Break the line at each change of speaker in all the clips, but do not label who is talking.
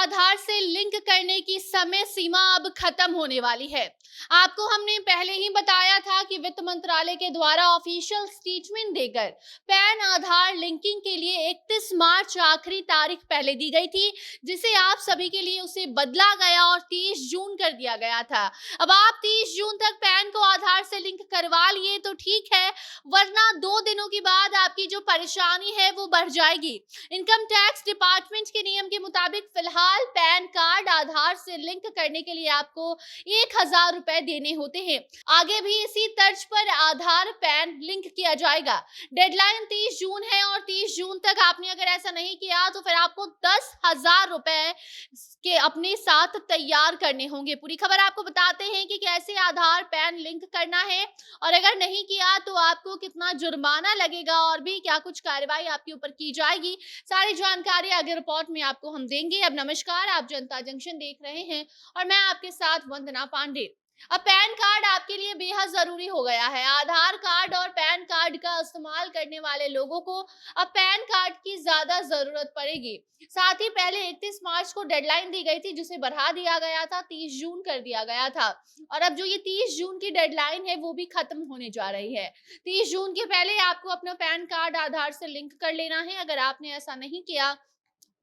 आधार से लिंक करने की समय सीमा अब खत्म होने वाली है। आपको हमने पहले ही बताया था कि वित्त मंत्रालय के द्वारा ऑफिशियल स्टेटमेंट देकर पैन आधार लिंकिंग के लिए 31 मार्च आखिरी तारीख पहले दी गई थी, जिसे आप सभी के लिए उसे बदला गया और 30 जून कर दिया गया था। अब आप 30 जून तक पैन को आधार से लिंक करवा लिए तो ठीक है, वरना 2 दिनों के बाद आपकी जो परेशानी है वो बढ़ जाएगी। इनकम टैक्स डिपार्टमेंट के नियम के मुताबिक फिलहाल पैन कार्ड आधार से लिंक करने के लिए आपको 1000 रुपए देने होते हैं। आगे भी इसी तर्ज पर आधार पैन लिंक किया जाएगा। डेडलाइन 30 जून है और 30 जून तक आपने अगर ऐसा नहीं किया तो फिर आपको 10,000 रुपए के अपने साथ तैयार करने होंगे। पूरी खबर आपको बताते हैं कि कैसे आधार पैन लिंक करना है और अगर नहीं किया तो आपको कितना जुर्माना लगेगा और भी क्या कुछ कार्रवाई आपके ऊपर की जाएगी। सारी जानकारी आगे रिपोर्ट में आपको हम देंगे। अब नमस्कार, आप जनता जंक्शन देख रहे हैं और मैं आपके साथ वंदना पांडे। अब पैन कार्ड आपके लिए बेहद जरूरी हो गया है। आधार कार्ड और पैन कार्ड का इस्तेमाल करने वाले लोगों को अब पैन कार्ड की ज्यादा जरूरत पड़ेगी। साथ ही पहले 31 मार्च को डेडलाइन दी गई थी, जिसे बढ़ा दिया गया था, 30 जून कर दिया गया था और अब जो ये 30 जून की डेडलाइन है वो भी खत्म होने जा रही है। 30 जून के पहले आपको अपना पैन कार्ड आधार से लिंक कर लेना है। अगर आपने ऐसा नहीं किया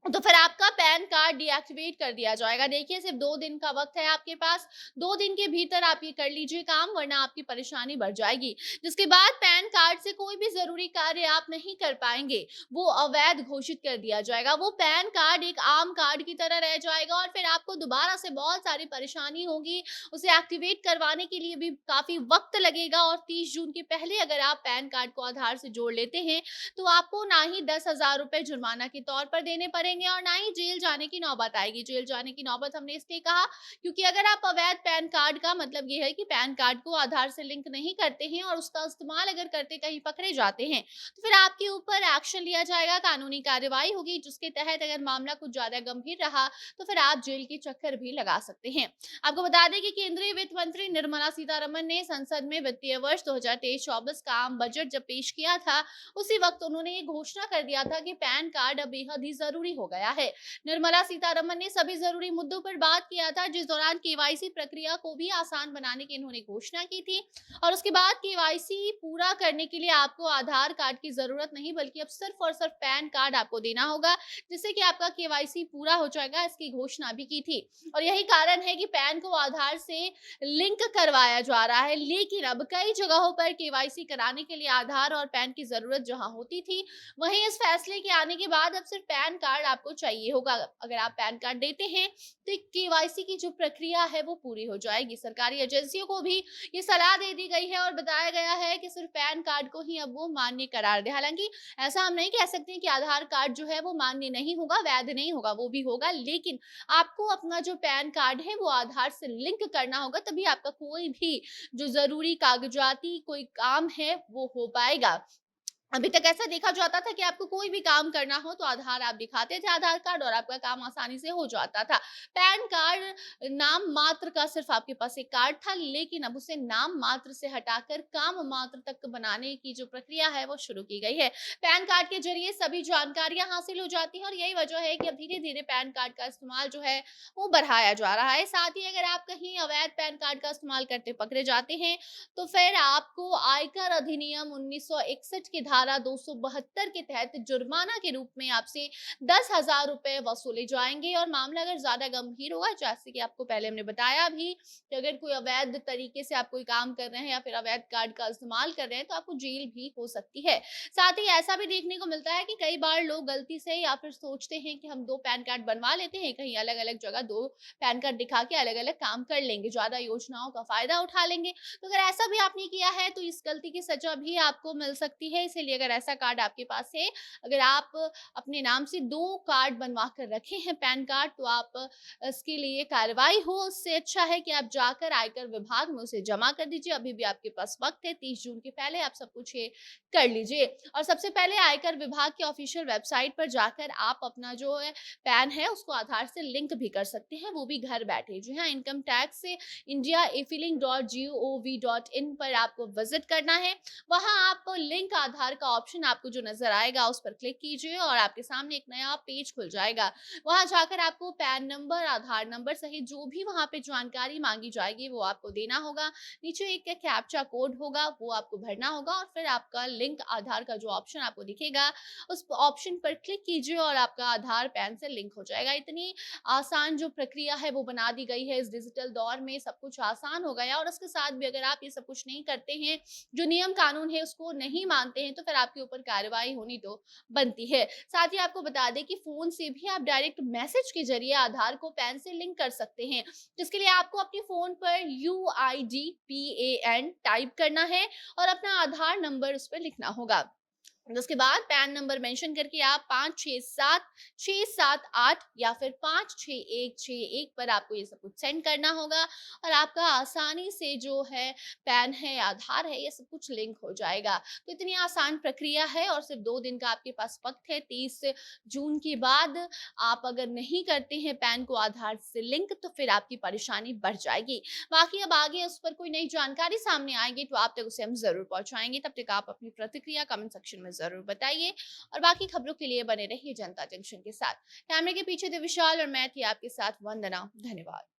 तो फिर आपका पैन कार्ड डीएक्टिवेट कर दिया जाएगा। देखिए, सिर्फ 2 दिन का वक्त है आपके पास। 2 दिन के भीतर आप ये कर लीजिए काम, वरना आपकी परेशानी बढ़ जाएगी। जिसके बाद पैन कार्ड से कोई भी जरूरी कार्य आप नहीं कर पाएंगे, वो अवैध घोषित कर दिया जाएगा। वो पैन कार्ड एक आम कार्ड की तरह रह जाएगा और फिर आपको दोबारा से बहुत सारी परेशानी होगी। उसे एक्टिवेट करवाने के लिए भी काफी वक्त लगेगा और 30 जून के पहले अगर आप पैन कार्ड को आधार से जोड़ लेते हैं तो आपको ना ही 10,000 रुपए जुर्माना के तौर पर देने पड़ेंगे और ना ही जेल जाने की नौबत आएगी। जेल जाने की नौबत हमने इसलिए कहा क्योंकि अगर आप अवैध पैन कार्ड का मतलब ये है कि पैन कार्ड को आधार से लिंक नहीं करते हैं और उसका इस्तेमाल अगर करते कहीं पकड़े जाते हैं तो फिर आपके ऊपर एक्शन लिया जाएगा, कानूनी कार्रवाई होगी, जिसके तहत अगर मामला कुछ ज्यादा गंभीर रहा तो फिर आप जेल के चक्कर भी लगा सकते हैं। आपको बता दें कि केंद्रीय वित्त मंत्री निर्मला सीतारमण ने संसद में वित्तीय वर्ष 2023-24 का आम बजट जब पेश किया था, उसी वक्त उन्होंने ये घोषणा कर दिया था कि पैन कार्ड अब बेहद ही जरूरी हो गया है। निर्मला सीतारमण ने सभी जरूरी मुद्दों पर बात किया था, जिस दौरान केवाईसी प्रक्रिया को भी आसान बनाने की इन्होंने घोषणा की थी और उसके बाद केवाईसी पूरा करने के लिए आपको आधार कार्ड की जरूरत नहीं बल्कि अब सिर्फ और सिर्फ पैन कार्ड आपको देना होगा, जिससे कि आपका केवाईसी पूरा हो जाएगा। इसकी घोषणा भी की थी और यही कारण है कि पैन को आधार से लिंक करवाया जा रहा है। लेकिन अब कई जगहों पर केवाईसी कराने के लिए आधार और पैन की जरूरत जहां होती थी, वहीं इस फैसले के आने के बाद अब सिर्फ पैन कार्ड आपको चाहिए होगा। अगर आप पैन कार्ड देते हैं तो केवाईसी की जो प्रक्रिया है वो पूरी हो जाएगी। सरकारी एजेंसियों को भी ये सलाह दे दी गई है और बताया गया है कि सिर्फ पैन कार्ड को ही अब वो मान्य करार दे। हालांकि ऐसा हम नहीं कह सकते कि आधार कार्ड जो है वो मान्य नहीं होगा, वैध नहीं होगा, वो भी होगा, लेकिन आपको अपना जो पैन कार्ड है वो आधार से लिंक करना होगा, तभी आपका कोई भी जो जरूरी कागजाती कोई काम है वो हो पाएगा। अभी तक ऐसा देखा जाता था कि आपको कोई भी काम करना हो तो आधार आप दिखाते थे, आधार कार्ड, और आपका काम आसानी से हो जाता था। पैन कार्ड नाम मात्र का सिर्फ आपके पास एक कार्ड था, लेकिन अब उसे नाम मात्र से हटाकर काम मात्र तक बनाने की जो प्रक्रिया है वो शुरू की गई है। पैन कार्ड के जरिए सभी जानकारियां हासिल हो जाती हैं और यही वजह है कि अब धीरे धीरे पैन कार्ड का इस्तेमाल जो है वो बढ़ाया जा रहा है। साथ ही अगर आप कहीं अवैध पैन कार्ड का इस्तेमाल करते पकड़े जाते हैं तो फिर आपको आयकर अधिनियम 1961 की धारा 272 के तहत जुर्माना के रूप में आपसे 10,000 रुपए वसूले जाएंगे और मामला अगर ज्यादा गंभीर होगा, जैसे कि आपको पहले हमने बताया भी कि अगर कोई अवैध तरीके से आप कोई काम कर रहे हैं या फिर अवैध कार्ड का इस्तेमाल कर रहे हैं तो आपको जेल भी हो सकती है। साथ ही ऐसा भी देखने को मिलता है कि कई बार लोग गलती से या फिर सोचते हैं कि हम 2 पैन कार्ड बनवा लेते हैं, कहीं अलग अलग जगह 2 पैन कार्ड दिखा के अलग अलग काम कर लेंगे, ज्यादा योजनाओं का फायदा उठा लेंगे। तो अगर ऐसा भी आपने किया है तो इस गलती की सजा भी आपको मिल सकती है। इसीलिए अगर ऐसा कार्ड आपके पास है, अगर आप अपने नाम से 2 कार्ड बनवा कर रखे हैं पैन कार्ड, तो आप इसके लिए कार्रवाई हो, उससे अच्छा है कि आप जाकर आयकर विभाग में उसे जमा कर दीजिए। अभी भी आपके पास वक्त है, 30 जून के पहले आप सब कुछ ये कर लीजिए। और सबसे पहले आयकर विभाग के ऑफिशियल वेबसाइट पर जाकर आप अपना जो है पैन है उसको आधार से लिंक भी कर सकते हैं, वो भी घर बैठे। जी हाँ, इनकम टैक्स से इंडिया e-filing.gov.in पर आपको विजिट करना है। वहां आप लिंक आधार का ऑप्शन आपको जो नजर आएगा उस पर क्लिक कीजिए और आपके सामने एक नया पेज खुल जाएगा। वहां जाकर आपको पैन नंबर, आधार नंबर सहित जो भी वहां पे जानकारी मांगी जाएगी वो आपको देना होगा। नीचे एक कैप्चा कोड होगा, वो आपको भरना होगा और फिर आपका लिंक आधार का जो ऑप्शन आपको दिखेगा उस ऑप्शन पर क्लिक कीजिए और आपका आधार पैन से लिंक हो जाएगा। इतनी आसान जो प्रक्रिया है वो बना दी गई है। इस डिजिटल दौर में सब कुछ आसान हो गया और उसके साथ भी अगर आप ये सब कुछ नहीं करते हैं, जो नियम कानून है उसको नहीं मानते हैं, तो फिर आपके ऊपर कार्रवाई होनी तो बनती है। साथ ही आपको बता दें कि फोन से भी आप डायरेक्ट मैसेज के जरिए आधार को पैन से लिंक कर सकते हैं, जिसके लिए आपको अपने फोन पर UIDPAN टाइप करना है और अपना आधार नंबर उस पर लिखना होगा। उसके बाद पैन नंबर मेंशन करके आप 567678 या फिर 56161 पर आपको ये सब कुछ सेंड करना होगा और आपका आसानी से जो है पैन है, आधार है, ये सब कुछ लिंक हो जाएगा। तो इतनी आसान प्रक्रिया है और सिर्फ 2 दिन का आपके पास वक्त है। 30 जून के बाद आप अगर नहीं करते हैं पैन को आधार से लिंक तो फिर आपकी परेशानी बढ़ जाएगी। बाकी अब आगे उस पर कोई नई जानकारी सामने आएगी तो आप तक उसे हम जरूर पहुंचाएंगे। तब तक आप अपनी प्रतिक्रिया कमेंट सेक्शन में जरूर बताइए और बाकी खबरों के लिए बने रहिए जनता जंक्शन के साथ। कैमरे के पीछे थे विशाल और मैं थी आपके साथ वंदना। धन्यवाद।